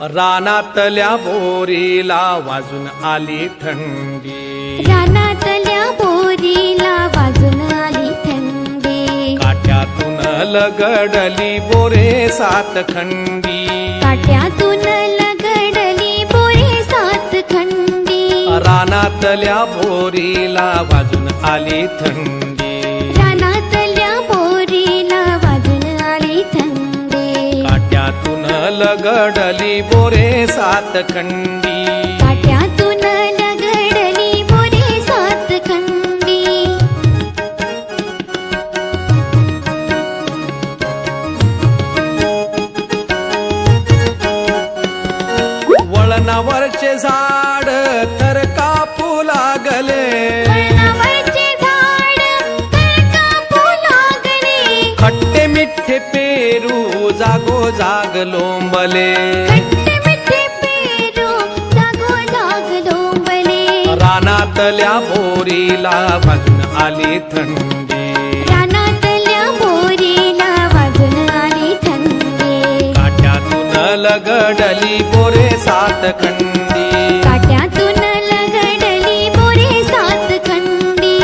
रानातल्या बोरीला वाजून आली थंडी, रानातल्या बोरीला वाजून आली थंडी, काट्यातून लगडली बोरे सात खंडी, काट्यातून लगडली बोरे सात खंडी, रानातल्या बोरीला वाजून आली थंडी, रानातल्या बोरीला वाजून आली थंडी, काट्यातून लगडली बोरे सात खंडी, काट्यातून लगडली बोरे सात खंडी, वळणावरचे झाड तर कापू लागले, वळणावरचे झाड तर कापू लागले, खट्टे मिठ्ठे पेरू जागो जाग लोंबले, खट्टे मिठ्ठे पेरू जागो जाग लोंबले, रानातल्या बोरीला वाजून आली थंडी, रानातल्या बोरीला वाजून आली थंडी, काट्यातून लगडली बोरे सात खंडी, काट्यातून लगडली बोरे सात खंडी,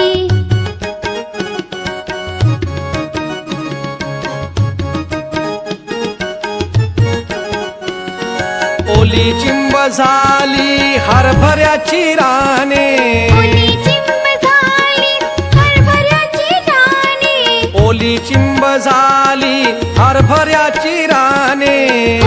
ओली चिंब झाली हरभऱ्याची राने, ओली चिंब झाली हरभऱ्याची राने, ओली चिंब झाली हरभऱ्याची राने,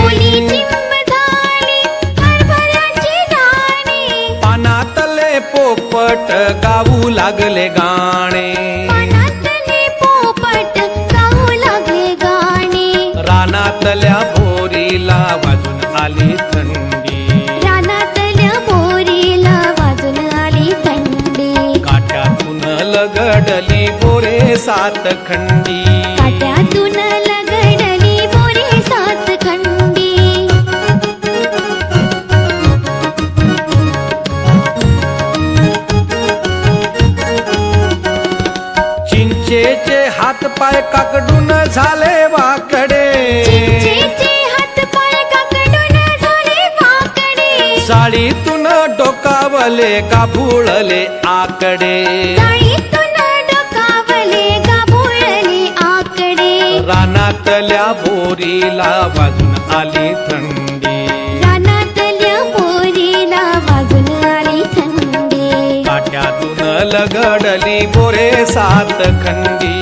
ओली चिंब झाली हरभऱ्याची राने, पानातले पोपट गाऊ लागले गाणे, पानातले पोपट गाऊ लागले गाणे, रानातल्या बोरीला वाजून आली थंडी, रानातल्या बोरीला वाजून आली थंडी, काट्यातून लगडली बोरे सात खंडी, काट्यातून लगडली बोरे सात खंडी, चिंचेचे हात पाय काकडून झाले वाकडे, चिंचेचे हात पाय काकडून झाले वाकडे, साडीतून डोकावले गाभुळले आकडे, जाळीतून डोकावले गाभोळले आकडे, रानातल्या बोरीला वाजून आली थंडी, रानातल्या बोरीला वाजून आली थंडी, काट्यातून लगडली बोरे सात खंडी.